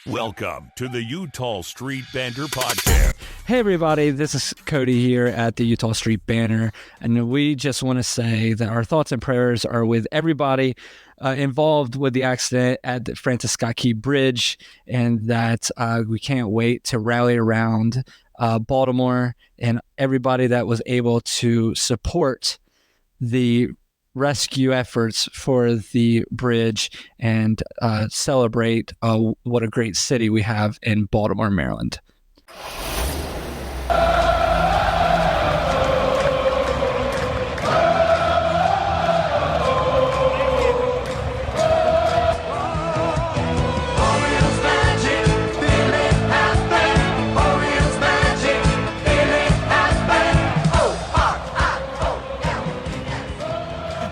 Welcome to the Utah Street Banter Podcast. Hey everybody, this is Cody here at the Utah Street Banner, and we just want to say that our thoughts and prayers are with everybody involved with the accident at the Francis Scott Key Bridge, and that we can't wait to rally around Baltimore and everybody that was able to support the rescue efforts for the bridge and celebrate what a great city we have in Baltimore, Maryland.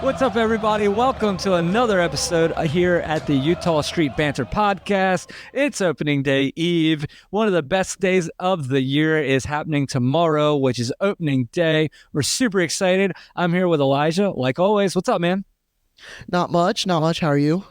What's up, everybody? Welcome to another episode here at the Utah Street Banter Podcast. It's opening day eve. One of the best days of the year is happening tomorrow, which is opening day. We're super excited. I'm here with Elijah, like always. What's up, man? Not much. How are you?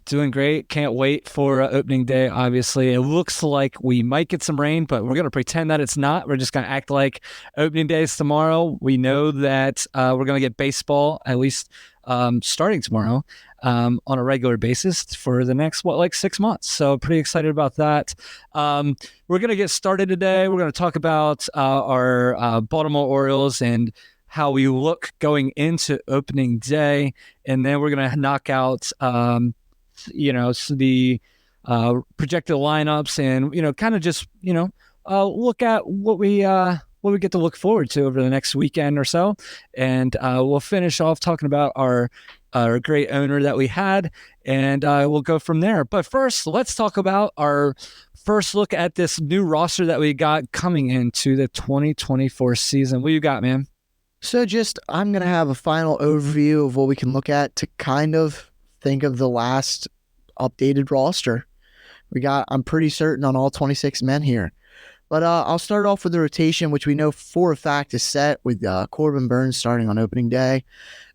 Doing great. Can't wait for opening day, obviously. It looks like we might get some rain, but we're going to pretend that it's not. We're just going to act like opening day is tomorrow. We know that we're going to get baseball, at least starting tomorrow, on a regular basis for the next, 6 months. So pretty excited about that. We're going to get started today. We're going to talk about our Baltimore Orioles and how we look going into opening day. And then we're going to knock out the projected lineups and, kind of just, look at what we get to look forward to over the next weekend or so. And we'll finish off talking about our great owner that we had, and we'll go from there. But first, let's talk about our first look at this new roster that we got coming into the 2024 season. What you got, man? So I'm going to have a final overview of what we can look at to kind of think of the last updated roster. I'm pretty certain on all 26 men here. But I'll start off with the rotation, which we know for a fact is set with Corbin Burnes starting on opening day.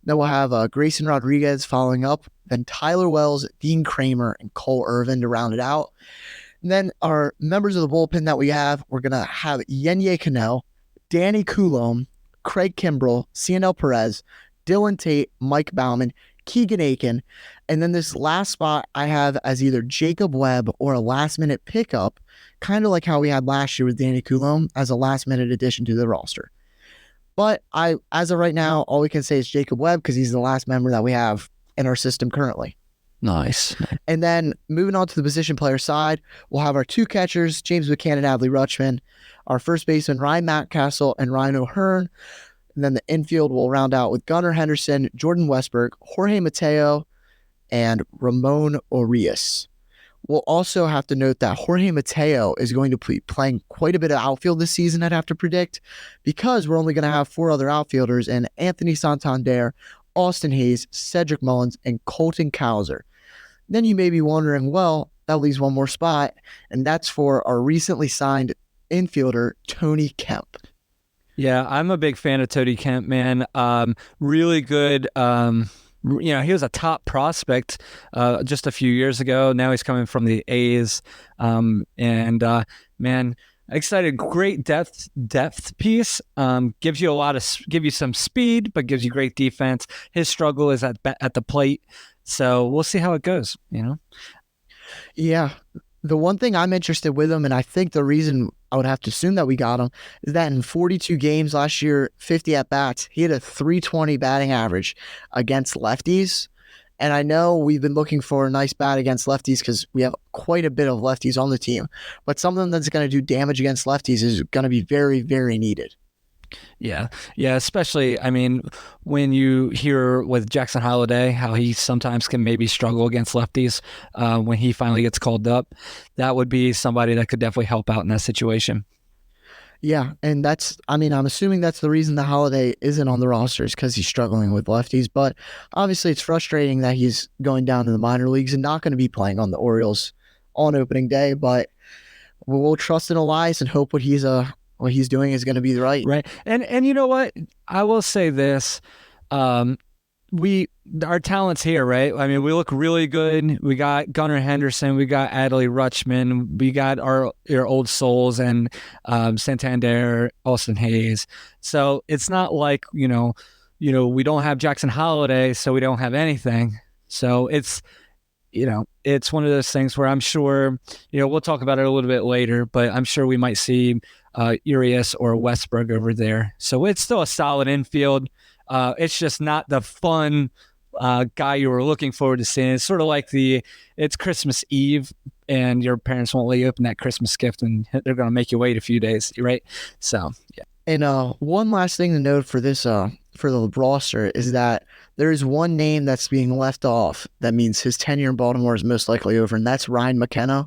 Then we'll have Grayson Rodriguez following up, then Tyler Wells, Dean Kramer, and Cole Irvin to round it out. And then our members of the bullpen that we have, we're going to have Yenye Cano, Danny Coulombe, Craig Kimbrell, CNL Perez, Dylan Tate, Mike Bauman, Keegan Aiken, and then this last spot I have as either Jacob Webb or a last-minute pickup, kind of like how we had last year with Danny Coulombe as a last-minute addition to the roster. But as of right now, all we can say is Jacob Webb because he's the last member that we have in our system currently. Nice. And then moving on to the position player side, we'll have our two catchers, James McCann and Adley Rutschman, our first baseman, Ryan Mountcastle and Ryan O'Hearn. And then the infield will round out with Gunnar Henderson, Jordan Westberg, Jorge Mateo, and Ramon Urias. We'll also have to note that Jorge Mateo is going to be playing quite a bit of outfield this season, I'd have to predict, because we're only going to have four other outfielders in Anthony Santander, Austin Hayes, Cedric Mullins, and Colton Cowser. Then you may be wondering, well, that leaves one more spot, and that's for our recently signed infielder, Tony Kemp. Yeah, I'm a big fan of Tony Kemp, man. Really good. He was a top prospect just a few years ago. Now he's coming from the A's. Man, excited. Great depth piece. Gives you some speed, but gives you great defense. His struggle is at the plate. So we'll see how it goes, Yeah. The one thing I'm interested with him, and I think the reason I would have to assume that we got him, is that in 42 games last year, 50 at-bats, he had a .320 batting average against lefties. And I know we've been looking for a nice bat against lefties because we have quite a bit of lefties on the team. But something that's going to do damage against lefties is going to be very, very needed. Yeah, especially, when you hear with Jackson Holliday, how he sometimes can maybe struggle against lefties when he finally gets called up, that would be somebody that could definitely help out in that situation. Yeah, and I'm assuming that's the reason that Holliday isn't on the roster is because he's struggling with lefties, but obviously it's frustrating that he's going down to the minor leagues and not going to be playing on the Orioles on opening day, but we'll trust in Elias and hope what he's doing is going to be right. Right. And you know what? I will say this. our talent's here, right? I mean, we look really good. We got Gunnar Henderson, we got Adley Rutschman, we got our old souls and Santander, Austin Hayes. So it's not like we don't have Jackson Holiday, so we don't have anything. So it's it's one of those things where I'm sure we'll talk about it a little bit later, but I'm sure we might see Urias or Westbrook over there. So it's still a solid infield. It's just not the fun guy you were looking forward to seeing. It's sort of like it's Christmas Eve and your parents won't let you open that Christmas gift and they're going to make you wait a few days, right? So, yeah. And one last thing to note for this for the roster is that there is one name that's being left off. That means his tenure in Baltimore is most likely over, and that's Ryan McKenna.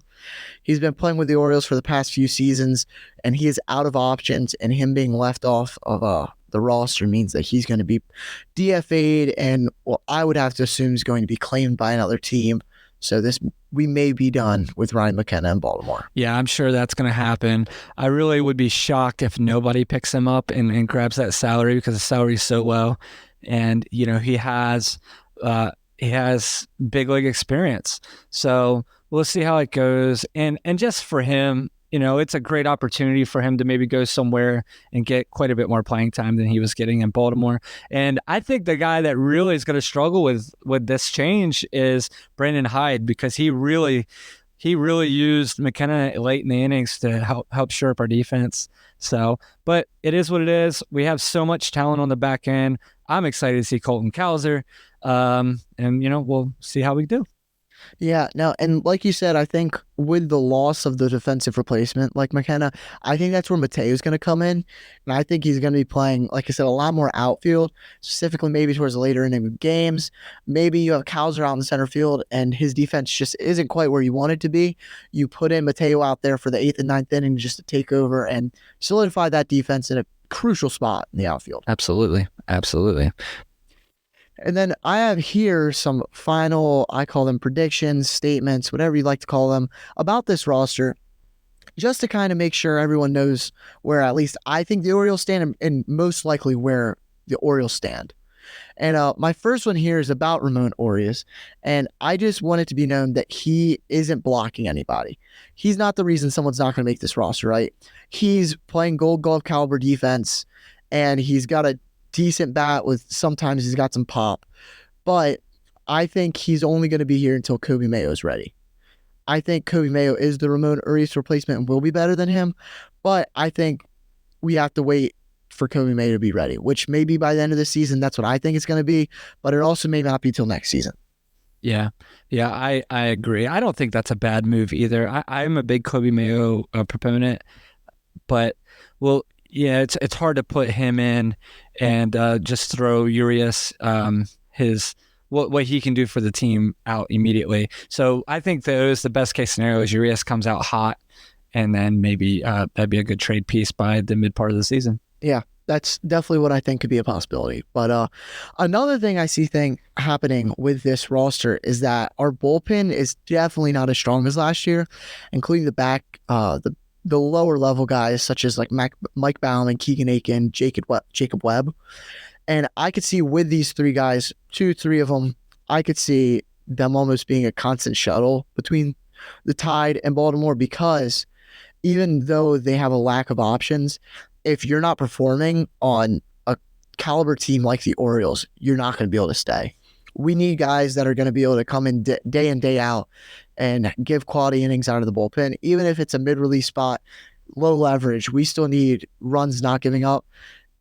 He's been playing with the Orioles for the past few seasons, and he is out of options, and him being left off of the roster means that he's going to be DFA'd, and I would have to assume he's going to be claimed by another team. So we may be done with Ryan McKenna in Baltimore. Yeah, I'm sure that's going to happen. I really would be shocked if nobody picks him up and grabs that salary because the salary is so low. And, he has big league experience. So we'll see how it goes. And just for him, it's a great opportunity for him to maybe go somewhere and get quite a bit more playing time than he was getting in Baltimore. And I think the guy that really is going to struggle with this change is Brandon Hyde, because he really used McKenna late in the innings to help shore up our defense. So, but it is what it is. We have so much talent on the back end. I'm excited to see Colton Cowser. And we'll see how we do. Yeah, no, and like you said, I think with the loss of the defensive replacement like McKenna, I think that's where Mateo's going to come in, and I think he's going to be playing, like I said, a lot more outfield, specifically maybe towards the later inning of games. Maybe you have Cowser out in center field, and his defense just isn't quite where you want it to be. You put in Mateo out there for the 8th and 9th inning just to take over and solidify that defense in a crucial spot in the outfield. Absolutely. And then I have here some final, I call them predictions, statements, whatever you like to call them, about this roster, just to kind of make sure everyone knows where at least I think the Orioles stand and most likely where the Orioles stand. And my first one here is about Ramon Urias, and I just want it to be known that he isn't blocking anybody. He's not the reason someone's not going to make this roster, right? He's playing Gold Glove caliber defense, and he's got a decent bat with sometimes he's got some pop, but I think he's only going to be here until Coby Mayo is ready. I think Coby Mayo is the Ramon Urias replacement and will be better than him, but I think we have to wait for Coby Mayo to be ready, which may be by the end of the season. That's what I think it's going to be, but it also may not be till next season. Yeah, I agree. I don't think that's a bad move either. I'm a big Coby Mayo proponent, but yeah, it's hard to put him in and just throw Urias what he can do for the team out immediately. So I think the best case scenario is Urias comes out hot, and then maybe that'd be a good trade piece by the mid part of the season. Yeah, that's definitely what I think could be a possibility. But another thing I see happening with this roster is that our bullpen is definitely not as strong as last year, including the lower level guys such as like Mike Baumann, Keegan Aiken, Jacob Webb. And I could see with these three guys, 2-3 of them, I could see them almost being a constant shuttle between the Tide and Baltimore, because even though they have a lack of options, if you're not performing on a caliber team like the Orioles, you're not going to be able to stay. We need guys that are going to be able to come in day in, day out and give quality innings out of the bullpen. Even if it's a mid-release spot, low leverage, we still need runs not giving up.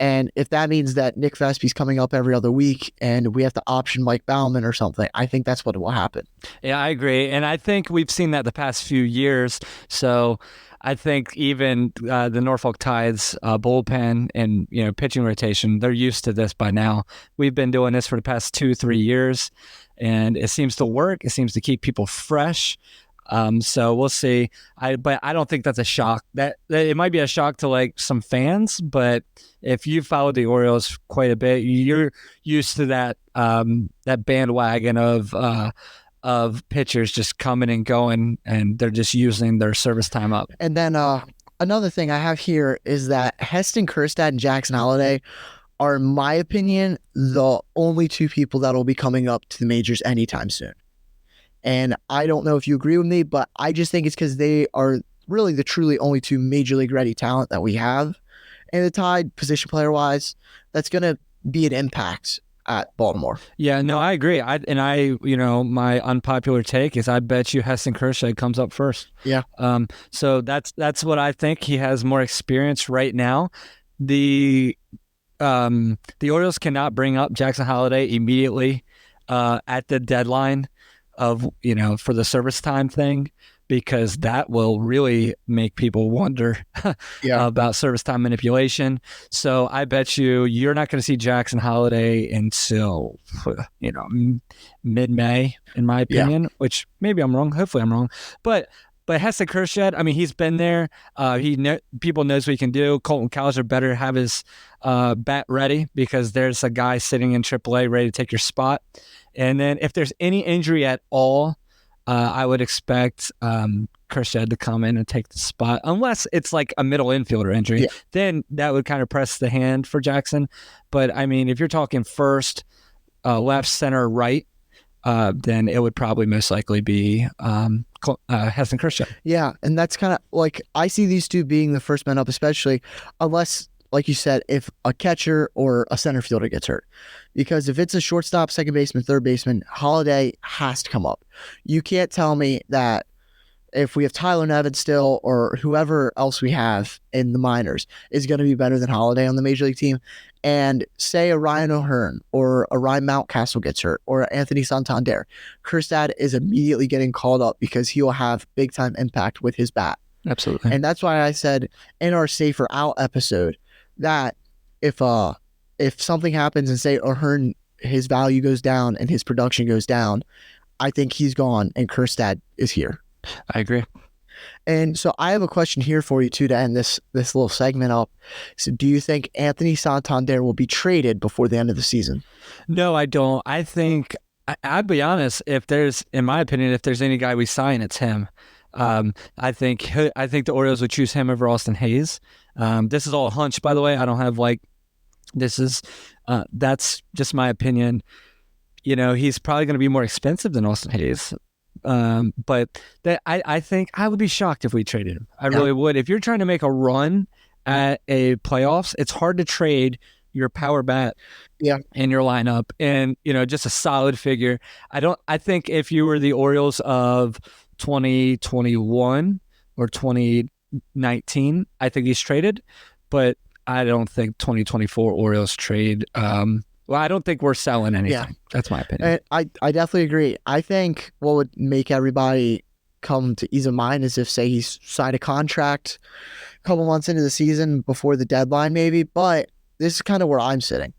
And if that means that Nick Vespe's coming up every other week and we have to option Mike Baumann or something, I think that's what will happen. Yeah, I agree. And I think we've seen that the past few years. So I think even the Norfolk Tides bullpen and pitching rotation, they're used to this by now. We've been doing this for the past 2-3 years, and it seems to work. It seems to keep people fresh. So we'll see. But I don't think that's a shock. That it might be a shock to like some fans, but if you followed the Orioles quite a bit, you're used to that bandwagon of pitchers just coming and going, and they're just using their service time up. And then another thing I have here is that Heston Kjerstad and Jackson Holiday are, in my opinion, the only two people that will be coming up to the majors anytime soon. And I don't know if you agree with me, but I just think it's because they are really the truly only two major league ready talent that we have. And the Tide, position player wise, that's going to be an impact at Baltimore. Yeah, no, I agree. My unpopular take is I bet you Heston Kjerstad comes up first. Yeah. So that's what I think. He has more experience right now. The Orioles cannot bring up Jackson Holliday immediately at the deadline of for the service time thing, because that will really make people wonder about service time manipulation. So I bet you're not going to see Jackson Holliday until mid-May, in my opinion. Which maybe I'm wrong. Hopefully I'm wrong, but Heston Kjerstad, I mean, he's been there. People knows what he can do. Colton Cowser better have his bat ready, because there's a guy sitting in AAA ready to take your spot. And then if there's any injury at all, I would expect Kjerstad to come in and take the spot, unless it's like a middle infielder injury. Then that would kind of press the hand for Jackson. But I mean, if you're talking first, left, center, right, then it would probably most likely be Heston Kjerstad. Yeah, and that's kind of like, I see these two being the first men up, especially unless, like you said, if a catcher or a center fielder gets hurt. Because if it's a shortstop, second baseman, third baseman, Holliday has to come up. You can't tell me that if we have Tyler Nevin still, or whoever else we have in the minors, is going to be better than Holliday on the major league team. And say a Ryan O'Hearn or a Ryan Mountcastle gets hurt, or Anthony Santander, Kjerstad is immediately getting called up because he will have big time impact with his bat. Absolutely. And that's why I said in our Safer Out episode that if something happens and say O'Hearn, his value goes down and his production goes down, I think he's gone and Kjerstad is here. I agree. And so I have a question here for you too to end this little segment up. So do you think Anthony Santander will be traded before the end of the season? No, I don't. I think, I'll be honest, in my opinion, if there's any guy we sign, it's him. I think the Orioles would choose him over Austin Hayes. This is all a hunch, by the way. I don't have that's just my opinion. He's probably going to be more expensive than Austin Hayes. But I think I would be shocked if we traded him. I really would. If you're trying to make a run at a playoffs, it's hard to trade your power bat in your lineup and, just a solid figure. I think if you were the Orioles of 2021 or 2019, I think he's traded, but I don't think 2024 Orioles trade. I don't think we're selling anything. Yeah. That's my opinion. I definitely agree. I think what would make everybody come to ease of mind is if, say, he's signed a contract a couple months into the season before the deadline, maybe. But this is kind of where I'm sitting.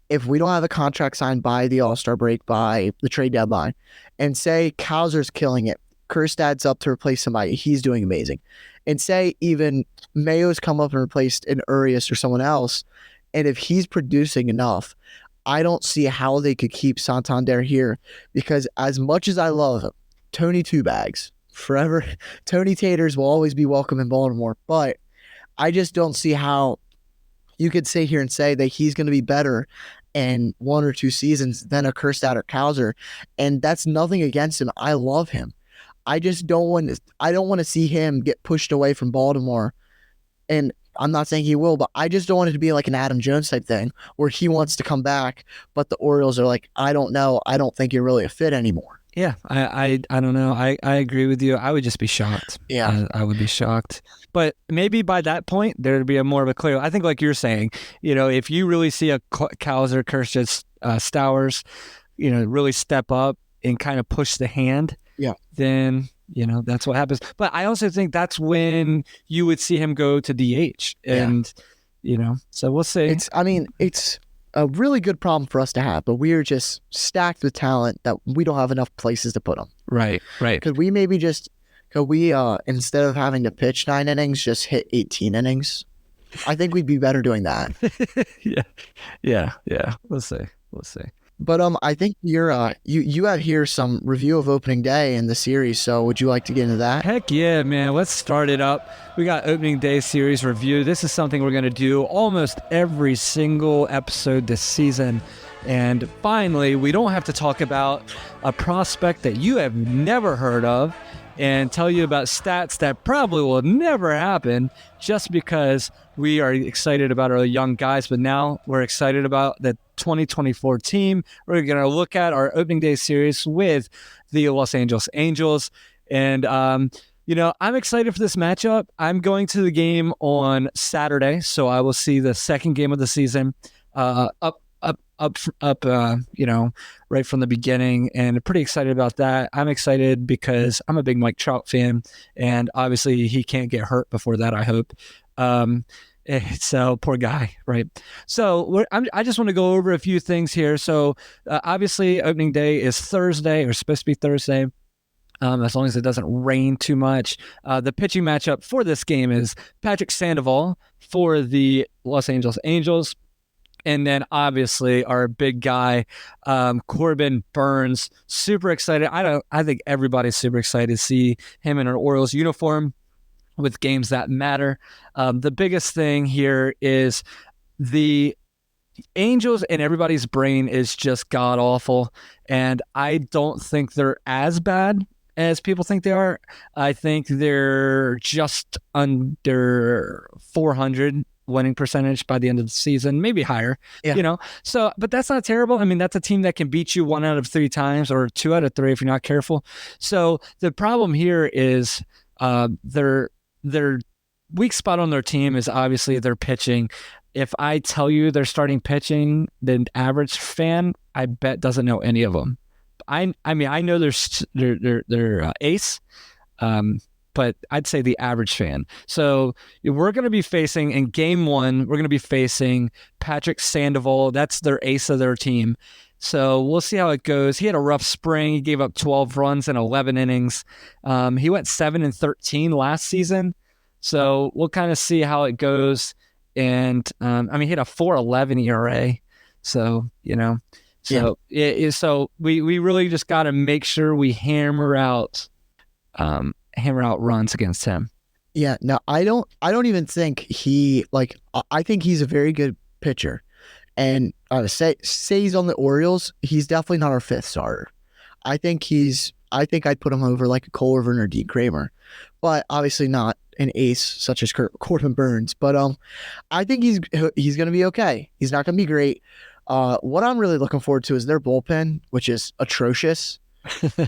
If we don't have a contract signed by the All-Star break, by the trade deadline, and say Cowser's killing it, Kjerstad's up to replace somebody, he's doing amazing. And say even Mayo's come up and replaced an Urias or someone else, and if he's producing enough, I don't see how they could keep Santander here, because as much as I love him, Tony Two Bags, forever, Tony Taters will always be welcome in Baltimore, but I just don't see how you could sit here and say that he's going to be better in 1 or 2 seasons than a Kjerstad or Cowser, and that's nothing against him. I love him. I just don't want to see him get pushed away from Baltimore, and I'm not saying he will, but I just don't want it to be like an Adam Jones type thing where he wants to come back, but the Orioles are like, I don't know. I don't think you're really a fit anymore. Yeah, I don't know. I agree with you. I would just be shocked. Yeah. I would be shocked. But maybe by that point, there would be more of a clear. I think like you're saying, if you really see a Cowser, Kjerstad, Stowers, really step up and kind of push the hand, then that's what happens. But I also think that's when you would see him go to DH. And, so we'll see. It's a really good problem for us to have, but we are just stacked with talent that we don't have enough places to put them. Right. Could we instead of having to pitch 9 innings, just hit 18 innings? I think we'd be better doing that. Yeah. We'll see. But I think you have here some review of opening day in the series. So would you like to get into that? Heck yeah, man. Let's start it up. We got opening day series review. This is something we're going to do almost every single episode this season. And finally, we don't have to talk about a prospect that you have never heard of and tell you about stats that probably will never happen just because we are excited about our young guys. But now we're excited about the 2024 team. We're going to look at our opening day series with the Los Angeles Angels. And, I'm excited for this matchup. I'm going to the game on Saturday, so I will see the second game of the season right from the beginning, and pretty excited about that. I'm excited because I'm a big Mike Trout fan, and obviously he can't get hurt before that, I hope. So poor guy, right? So I just want to go over a few things here. So obviously opening day is Thursday, or supposed to be Thursday. As long as it doesn't rain too much. The pitching matchup for this game is Patrick Sandoval for the Los Angeles Angels. And then obviously our big guy, Corbin Burnes. Super excited. I think everybody's super excited to see him in an Orioles uniform with games that matter. The biggest thing here is the Angels in everybody's brain is just god awful, and I don't think they're as bad as people think they are. I think they're just under 400 winning percentage by the end of the season, maybe higher. Yeah. So, but that's not terrible. I mean, that's a team that can beat you 1 out of 3 times or 2 out of 3 if you're not careful. So the problem here is their weak spot on their team is obviously their pitching. If I tell you they're starting pitching, the average fan, I bet, doesn't know any of them. I mean, I know they're ace, but I'd say the average fan. So we're going to be facing, in game 1, we're going to be facing Patrick Sandoval. That's their ace of their team. So we'll see how it goes. He had a rough spring. He gave up 12 runs in 11 innings. He went 7-13 last season. So we'll kind of see how it goes. And he had a 4.11 ERA. So, so we really just got to make sure we hammer out runs against him. Yeah, no, I don't even think I think he's a very good pitcher. And say he's on the Orioles, he's definitely not our 5th starter. I think I'd put him over like a Cole Irvin or Dean Kramer, but obviously not an ace such as Corbin Burnes. But I think he's going to be okay. He's not going to be great. What I'm really looking forward to is their bullpen, which is atrocious,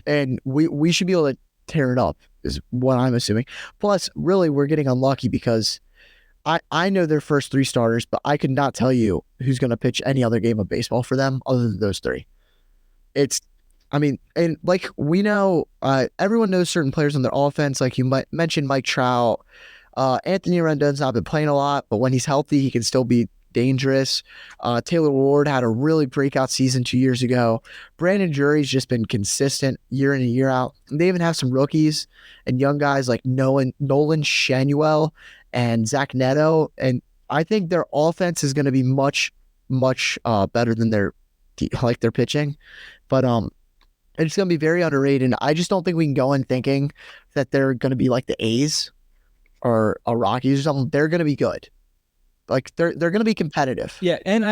and we should be able to tear it up, is what I'm assuming. Plus, really, we're getting unlucky because I know their first 3 starters, but I could not tell you who's going to pitch any other game of baseball for them other than those 3. And like we know, everyone knows certain players on their offense. Like you mentioned Mike Trout. Anthony Rendon's not been playing a lot, but when he's healthy, he can still be dangerous. Taylor Ward had a really breakout season 2 years ago. Brandon Drury's just been consistent year in and year out. And they even have some rookies and young guys like Nolan Shanuel and Zach Neto. And I think their offense is going to be much, much better than their pitching. But it's going to be very underrated. And I just don't think we can go in thinking that they're going to be like the A's or a Rockies or something. They're going to be good. Like they're going to be competitive. Yeah, and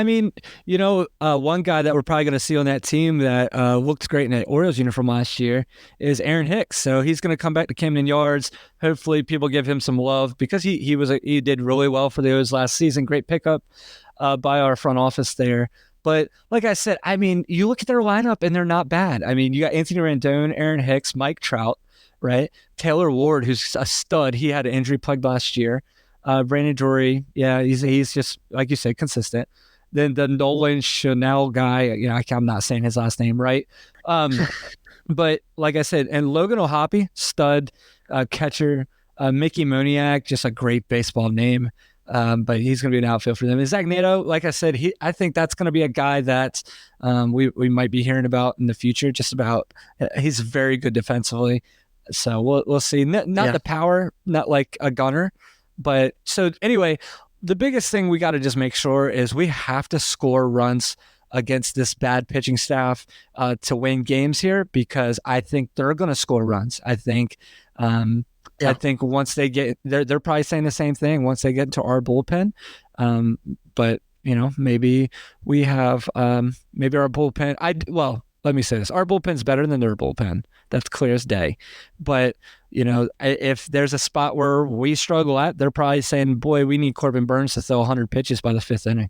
one guy that we're probably going to see on that team that looked great in that Orioles uniform last year is Aaron Hicks. So he's going to come back to Camden Yards. Hopefully, people give him some love because he did really well for the O's last season. Great pickup by our front office there. But like I said, you look at their lineup and they're not bad. You got Anthony Rendon, Aaron Hicks, Mike Trout, right? Taylor Ward, who's a stud. He had an injury plague last year. Brandon Drury, yeah, he's just, like you said, consistent. Then the Nolan Chanel guy, I'm not saying his last name right. But like I said, and Logan O'Hoppe, stud catcher. Mickey Moniak, just a great baseball name. But he's going to be an outfield for them. And Zach Neto, like I said, I think that's going to be a guy that we might be hearing about in the future. He's very good defensively. So we'll see. Not the power, not like a gunner. But so anyway, the biggest thing we got to just make sure is we have to score runs against this bad pitching staff to win games here, because I think they're going to score runs. I think once they get, they're probably saying the same thing once they get into our bullpen. But maybe we have maybe our bullpen. Let me say this: our bullpen's better than their bullpen. That's clear as day. But if there's a spot where we struggle at, they're probably saying, "Boy, we need Corbin Burnes to throw 100 pitches by the 5th inning."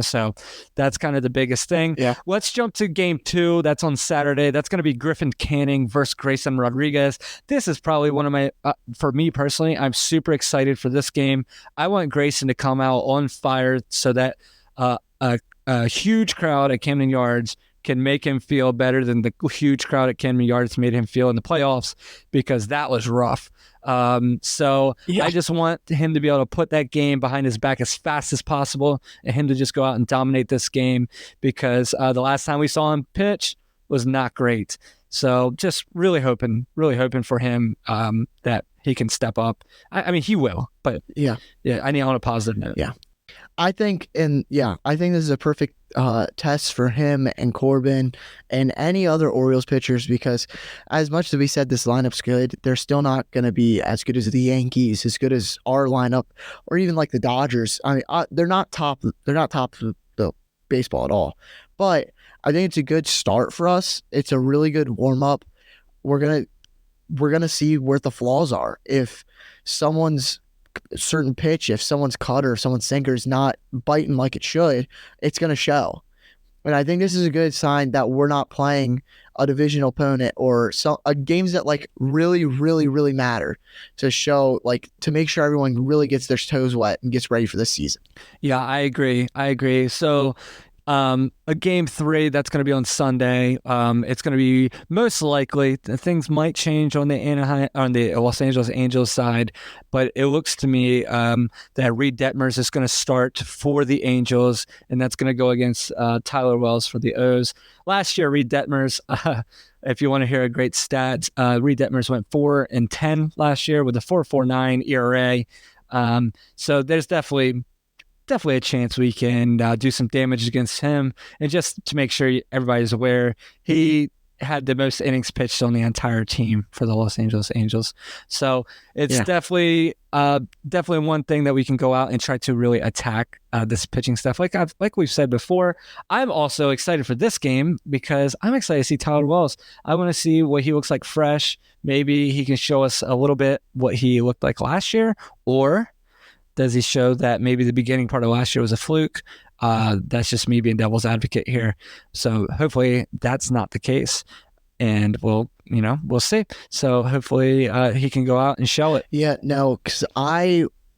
So that's kind of the biggest thing. Yeah. Let's jump to game 2. That's on Saturday. That's going to be Griffin Canning versus Grayson Rodriguez. This is probably one of my, for me personally, I'm super excited for this game. I want Grayson to come out on fire so that a huge crowd at Camden Yards can make him feel better than the huge crowd at Camden Yards made him feel in the playoffs, because that was rough. I just want him to be able to put that game behind his back as fast as possible, and him to just go out and dominate this game, because the last time we saw him pitch was not great. So just really hoping for him that he can step up. I mean, he will, but I need on a positive note. Yeah. I think this is a perfect test for him and Corbin and any other Orioles pitchers, because as much as we said this lineup's good, they're still not going to be as good as the Yankees, as good as our lineup, or even like the Dodgers. I mean, they're not top of the baseball at all. But I think it's a good start for us. It's a really good warm up. We're gonna see where the flaws are. If someone's certain pitch, if someone's cutter, if someone's sinker is not biting like it should, it's going to show. And I think this is a good sign that we're not playing a divisional opponent or games that like really, really, really matter to show, like, to make sure everyone really gets their toes wet and gets ready for this season. Yeah, I agree. So a game 3 that's going to be on Sunday. It's going to be most likely, things might change on the Los Angeles Angels side, but it looks to me that Reed Detmers is going to start for the Angels, and that's going to go against Tyler Wells for the O's. Last year, Reed Detmers, if you want to hear a great stat, Reed Detmers went 4-10 last year with a 4.49 ERA. So there's definitely a chance we can do some damage against him. And just to make sure everybody's aware, he had the most innings pitched on the entire team for the Los Angeles Angels. So it's definitely one thing that we can go out and try to really attack this pitching stuff. Like we've said before, I'm also excited for this game because I'm excited to see Tyler Wells. I want to see what he looks like fresh. Maybe he can show us a little bit what he looked like last year, or does he show that maybe the beginning part of last year was a fluke? That's just me being devil's advocate here. So hopefully that's not the case, and we'll see. So hopefully he can go out and show it. Yeah, no, because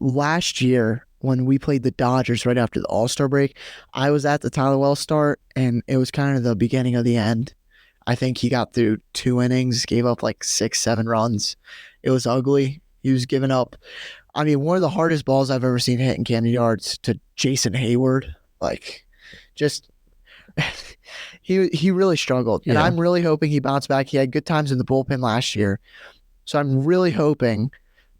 last year when we played the Dodgers right after the All-Star break, I was at the Tyler Wells start, and it was kind of the beginning of the end. I think he got through 2 innings, gave up like 6-7 runs. It was ugly. He was giving up. I mean, one of the hardest balls I've ever seen hit in Camden Yards to Jason Hayward. Like, just he really struggled. And I'm really hoping he bounced back. He had good times in the bullpen last year. So I'm really hoping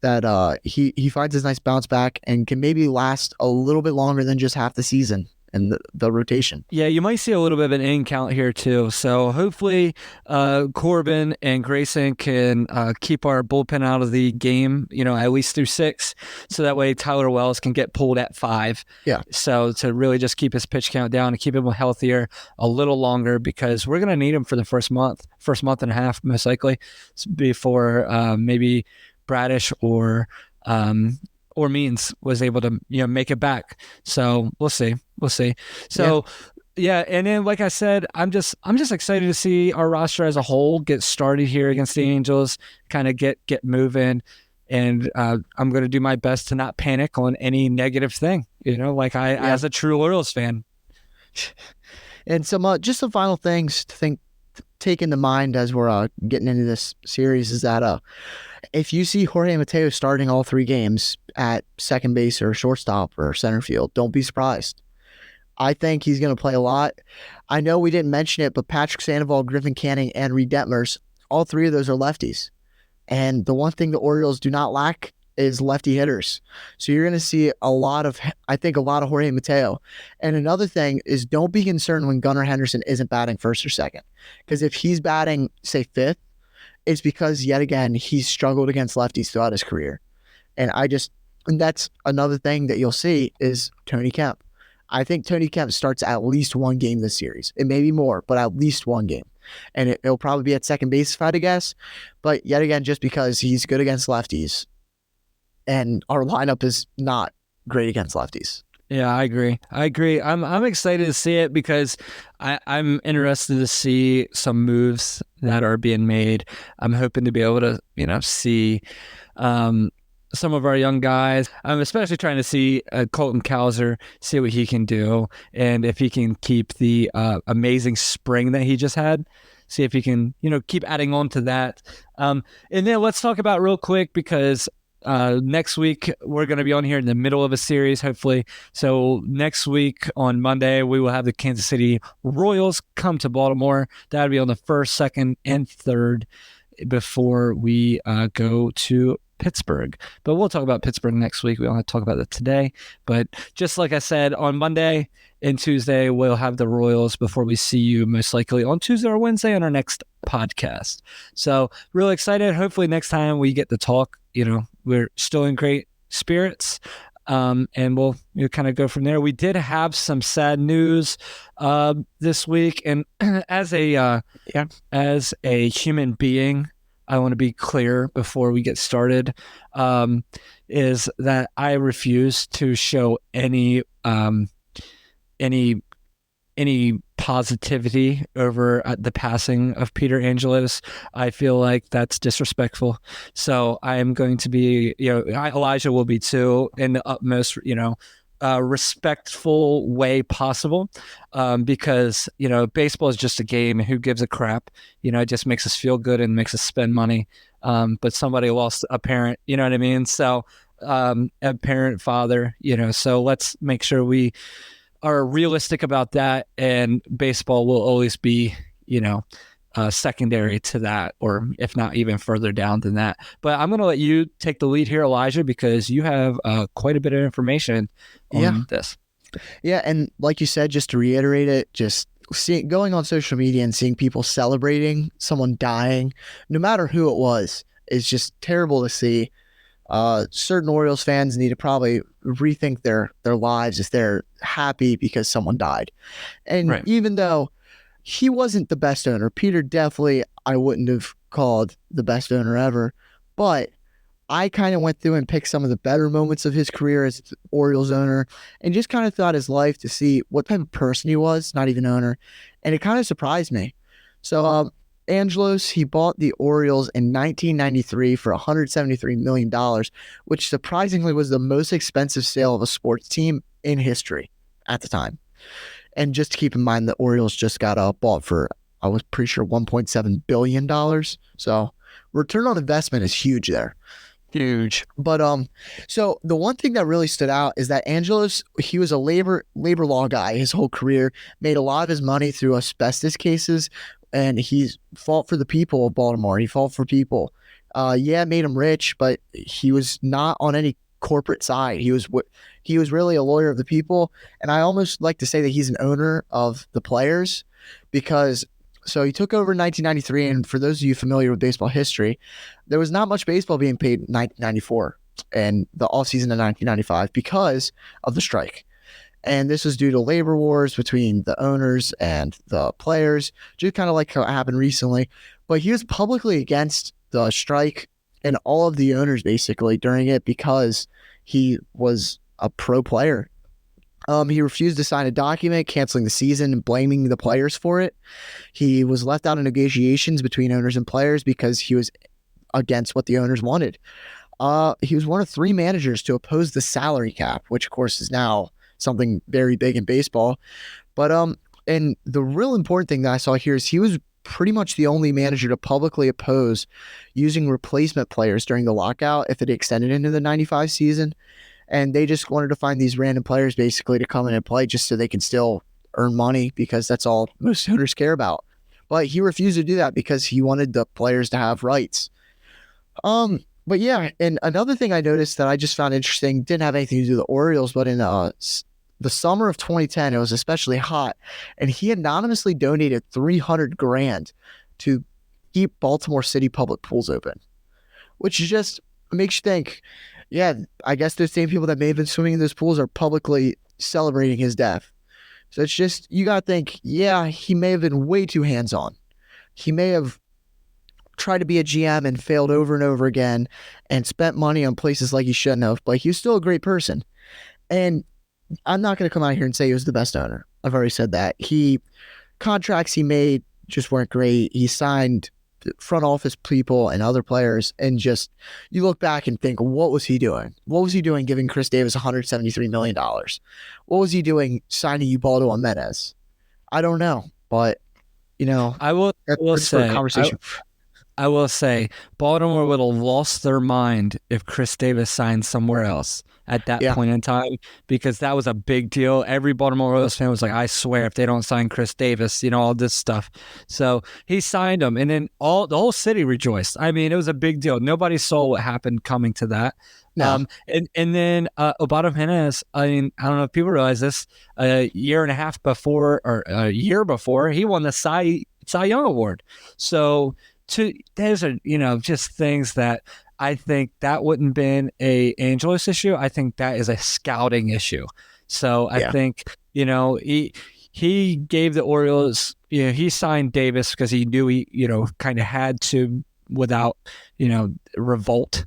that he finds his nice bounce back and can maybe last a little bit longer than just half the season and the rotation. Yeah, you might see a little bit of an inning count here too. So hopefully Corbin and Grayson can keep our bullpen out of the game, at least through 6. So that way Tyler Wells can get pulled at 5. Yeah. So to really just keep his pitch count down and keep him healthier a little longer, because we're going to need him for the first month and a half, most likely, before maybe Bradish or Means was able to make it back. So we'll see. So yeah, and then like I said, I'm just excited to see our roster as a whole get started here against the Angels, kind of get moving, and I'm going to do my best to not panic on any negative thing, as a true Orioles fan. And just some final things to take into mind as we're getting into this series is that if you see Jorge Mateo starting all 3 games at second base or shortstop or center field, don't be surprised. I think he's going to play a lot. I know we didn't mention it, but Patrick Sandoval, Griffin Canning, and Reed Detmers, all 3 of those are lefties. And the one thing the Orioles do not lack is lefty hitters. So you're going to see a lot of Jorge Mateo. And another thing is, don't be concerned when Gunnar Henderson isn't batting first or second. Because if he's batting, say, fifth, it's because, yet again, he's struggled against lefties throughout his career. And that's another thing that you'll see is Tony Kemp. I think Tony Kemp starts at least one game this series. It may be more, but at least one game. And it'll probably be at second base if I had to guess. But yet again, just because he's good against lefties, and our lineup is not great against lefties. Yeah, I agree. I'm excited to see it because I'm interested to see some moves that are being made. I'm hoping to be able to, see some of our young guys. I'm especially trying to see Colton Cowser, see what he can do, and if he can keep the amazing spring that he just had. See if he can, keep adding on to that. And then let's talk about real quick, because next week we're going to be on here in the middle of a series, hopefully. So next week on Monday, we will have the Kansas City Royals come to Baltimore. That'll be on the 1st, 2nd, and 3rd before we go to Pittsburgh. But we'll talk about Pittsburgh next week. We don't have to talk about that today. But just like I said, on Monday and Tuesday, we'll have the Royals before we see you most likely on Tuesday or Wednesday on our next podcast. So really excited. Hopefully next time we get to talk, we're still in great spirits. And we'll kind of go from there. We did have some sad news this week. And as a human being, I want to be clear before we get started, is that I refuse to show any positivity over the passing of Peter Angelos. I feel like that's disrespectful. So I am going to be, Elijah will be too, in the utmost, respectful way possible, because baseball is just a game. Who gives a crap? It just makes us feel good and makes us spend money. But somebody lost a parent, you know what I mean? So a parent, father, so let's make sure we are realistic about that, and baseball will always be secondary to that, or if not even further down than that. But I'm going to let you take the lead here, Elijah, because you have quite a bit of information on this. Yeah, and like you said, just to reiterate it, just going on social media and seeing people celebrating someone dying, no matter who it was, is just terrible to see. Certain Orioles fans need to probably rethink their lives if they're happy because someone died. And even though he wasn't the best owner, Peter definitely I wouldn't have called the best owner ever, but I kind of went through and picked some of the better moments of his career as Orioles owner and just kind of thought his life to see what type of person he was, not even owner. And it kind of surprised me. So Angelos, he bought the Orioles in 1993 for $173 million, which surprisingly was the most expensive sale of a sports team in history at the time. And just to keep in mind, the Orioles just got bought for, I was pretty sure, $1.7 billion. So return on investment is huge there. Huge. But so the one thing that really stood out is that Angelos, he was a labor law guy his whole career, made a lot of his money through asbestos cases, and he fought for the people of Baltimore. He fought for people. It made him rich, but he was not on any corporate side. He was really a lawyer of the people, and I almost like to say that he's an owner of the players, because so he took over in 1993, and for those of you familiar with baseball history, there was not much baseball being played in 1994 and the offseason of 1995 because of the strike. And this was due to labor wars between the owners and the players, just kind of like how it happened recently. But he was publicly against the strike and all of the owners basically during it because he was a pro player. He refused to sign a document canceling the season and blaming the players for it. He was left out of negotiations between owners and players because he was against what the owners wanted. He was one of 3 managers to oppose the salary cap, which of course is now something very big in baseball. But and the real important thing that I saw here is he was pretty much the only manager to publicly oppose using replacement players during the lockout if it extended into the 95 season. And they just wanted to find these random players basically to come in and play just so they can still earn money, because that's all most owners care about. But he refused to do that because he wanted the players to have rights. But yeah, and another thing I noticed that I just found interesting, didn't have anything to do with the Orioles, but in the summer of 2010, it was especially hot, and he anonymously donated $300,000 to keep Baltimore City public pools open, which just makes you think, yeah, I guess those same people that may have been swimming in those pools are publicly celebrating his death. So it's just, you got to think, yeah, he may have been way too hands-on. He may have tried to be a GM and failed over and over again and spent money on places like he shouldn't have, but he was still a great person. And I'm not going to come out here and say he was the best owner. I've already said that. Contracts he made just weren't great. He signed front office people and other players, and just, you look back and think, what was he doing? What was he doing giving Chris Davis $173 million? What was he doing signing Ubaldo Jimenez? I don't know, but I will say, conversation. I will say, Baltimore would have lost their mind if Chris Davis signed somewhere else at that point in time, because that was a big deal. Every Baltimore Orioles fan was like, I swear, if they don't sign Chris Davis, all this stuff. So he signed him, and then the whole city rejoiced. I mean, it was a big deal. Nobody saw what happened coming to that. No. And then Ubaldo Jimenez, I mean, I don't know if people realize this, a year and a half before, or a year before, he won the Cy Young Award. So those are, just things that I think that wouldn't been a Angelos issue. I think that is a scouting issue. So I think, he gave the Orioles, he signed Davis because he knew he, kind of had to without, revolt.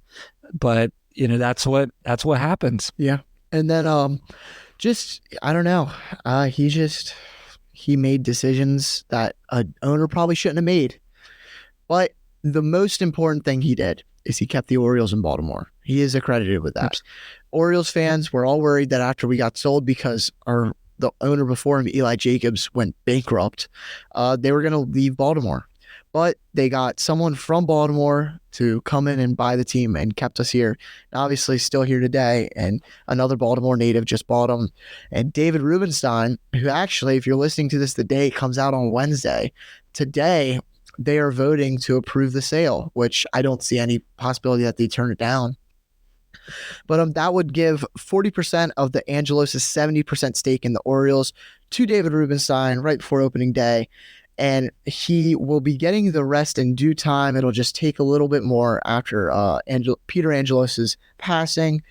But, that's what happens. Yeah. And then I don't know. He made decisions that an owner probably shouldn't have made. But the most important thing he did is he kept the Orioles in Baltimore. He is accredited with that. Orioles fans were all worried that after we got sold, because the owner before him, Eli Jacobs, went bankrupt, they were going to leave Baltimore. But they got someone from Baltimore to come in and buy the team and kept us here. And obviously still here today, and another Baltimore native just bought them. And David Rubenstein, who actually, if you're listening to this, the day it comes out on Wednesday, today they are voting to approve the sale, which I don't see any possibility that they turn it down. But that would give 40% of the Angelos' 70% stake in the Orioles to David Rubenstein right before opening day. And he will be getting the rest in due time. It'll just take a little bit more after Peter Angelos' passing.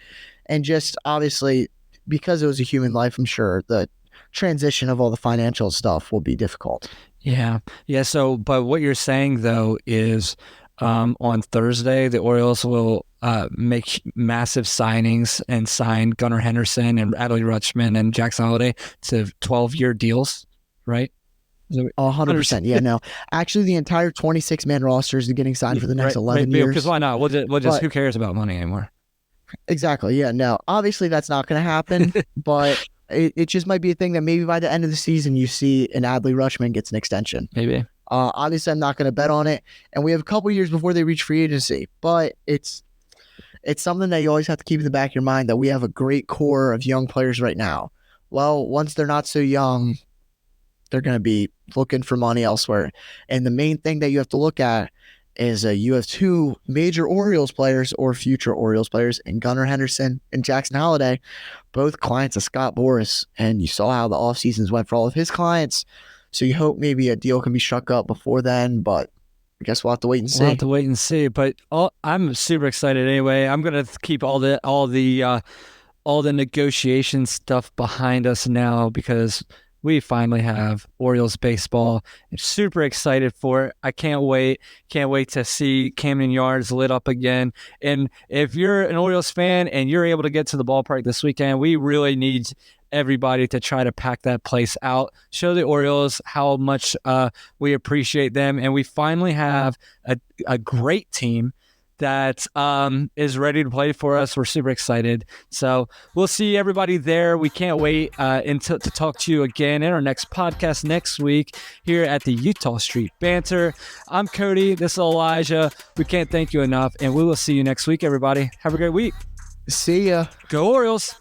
And just obviously, because it was a human life, I'm sure the transition of all the financial stuff will be difficult. Yeah. So, but what you're saying though is, on Thursday, the Orioles will make massive signings and sign Gunnar Henderson and Adley Rutschman and Jackson Holliday to 12-year deals, right? 100%. Yeah, no. Actually, the entire 26-man roster is getting signed for the next 11 years. Because why not? We'll just who cares about money anymore? Exactly. Yeah, no. Obviously, that's not going to happen, but it just might be a thing that maybe by the end of the season, you see an Adley Rutschman gets an extension. Maybe. Obviously, I'm not going to bet on it, and we have a couple years before they reach free agency, but it's something that you always have to keep in the back of your mind, that we have a great core of young players right now. Well, once they're not so young, they're going to be looking for money elsewhere. And the main thing that you have to look at is you have two major Orioles players or future Orioles players in Gunnar Henderson and Jackson Holliday, both clients of Scott Boras. And you saw how the off seasons went for all of his clients. So you hope maybe a deal can be struck up before then, but I guess we'll have to wait and see. We'll have to wait and see. But I'm super excited anyway. I'm going to keep all the negotiation stuff behind us now, because we finally have Orioles baseball. I'm super excited for it. I can't wait. Can't wait to see Camden Yards lit up again. And if you're an Orioles fan and you're able to get to the ballpark this weekend, we really need everybody to try to pack that place out. Show the Orioles how much we appreciate them. And we finally have a great team that is ready to play for us. We're super excited. So we'll see everybody there. We can't wait to talk to you again in our next podcast next week here at the Utah Street Banter. I'm Cody. This is Elijah. We can't thank you enough. And we will see you next week, everybody. Have a great week. See ya. Go Orioles.